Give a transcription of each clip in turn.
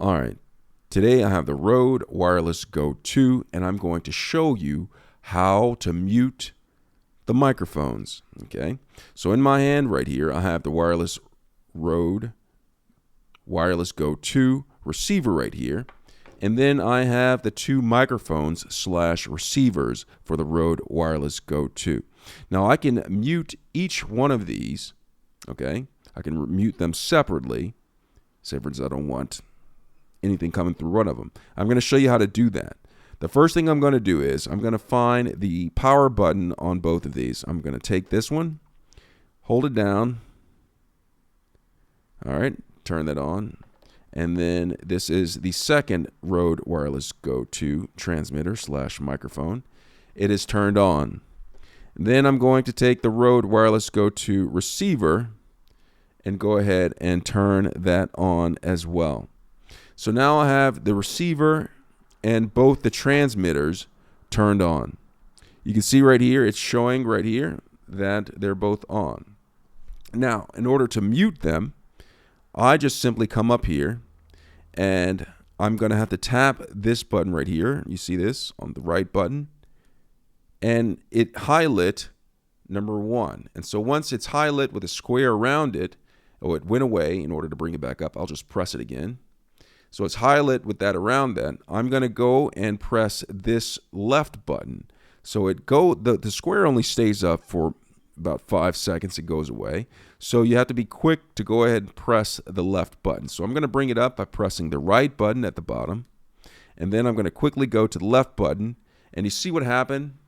All right, today I have the RØDE Wireless GO II, and I'm going to show you how to mute the microphones. Okay, so in my hand right here, I have the RØDE Wireless GO II receiver right here, and then I have the two microphones / receivers for the RØDE Wireless GO II. Now I can mute each one of these. Okay, I can mute them separately. Say for instance, I don't want anything coming through one of them. I'm going to show you how to do that. The first thing I'm going to do is I'm going to find the power button on both of these. I'm going to take this one, hold it down. All right, turn that on. And then this is the second RØDE Wireless GO II transmitter / microphone. It is turned on. Then I'm going to take the RØDE Wireless GO II receiver and go ahead and turn that on as well. So now I have the receiver and both the transmitters turned on. You can see right here, it's showing right here that they're both on. Now, in order to mute them, I just simply come up here and I'm going to have to tap this button right here. You see this on the right button, and it highlight number 1. And so once it's highlight with a square around it, oh, it went away. In order to bring it back up, I'll just press it again. So it's highlight with that around that. I'm going to go and press this left button. So the square only stays up for about 5 seconds. It goes away. So you have to be quick to go ahead and press the left button. So I'm going to bring it up by pressing the right button at the bottom. And then I'm going to quickly go to the left button. And you see what happened?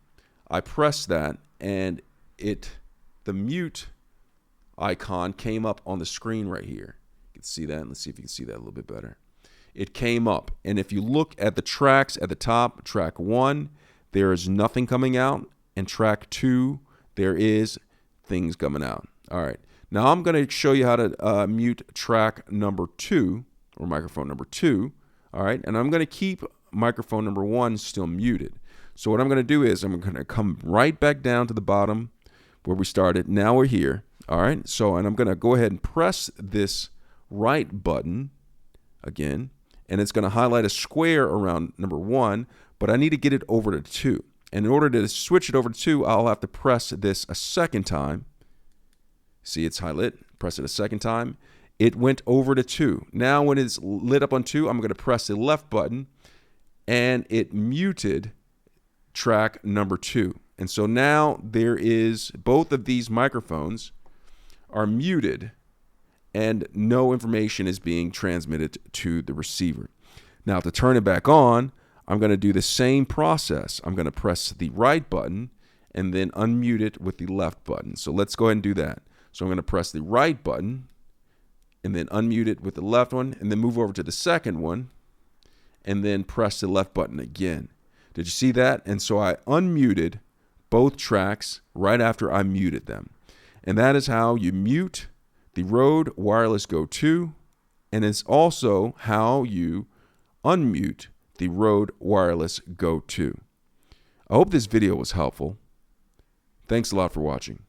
I pressed that and the mute icon came up on the screen right here. You can see that. Let's see if you can see that a little bit better. It came up, and if you look at the tracks at the top, track 1, there is nothing coming out, and track 2, there is things coming out. All right, now I'm going to show you how to mute track number 2, or microphone number 2. All right, and I'm going to keep microphone number 1 still muted. So what I'm going to do is I'm going to come right back down to the bottom where we started. Now we're here. All right, so and I'm going to go ahead and press this right button again. And it's going to highlight a square around number 1, but I need to get it over to 2. And in order to switch it over to 2, I'll have to press this a second time. See, it's highlight. Press it a second time. It went over to 2. Now when it's lit up on 2, I'm going to press the left button, and it muted track number 2. And so now there is, both of these microphones are muted, and no information is being transmitted to the receiver. Now to turn it back on, I'm going to do the same process. I'm going to press the right button and then unmute it with the left button. So let's go ahead and do that. So I'm going to press the right button and then unmute it with the left one, and then move over to the second one and then press the left button again. Did you see that? And so I unmuted both tracks right after I muted them. And that is how you mute the RØDE Wireless GO II, and it's also how you unmute the RØDE Wireless GO II. I hope this video was helpful. Thanks a lot for watching.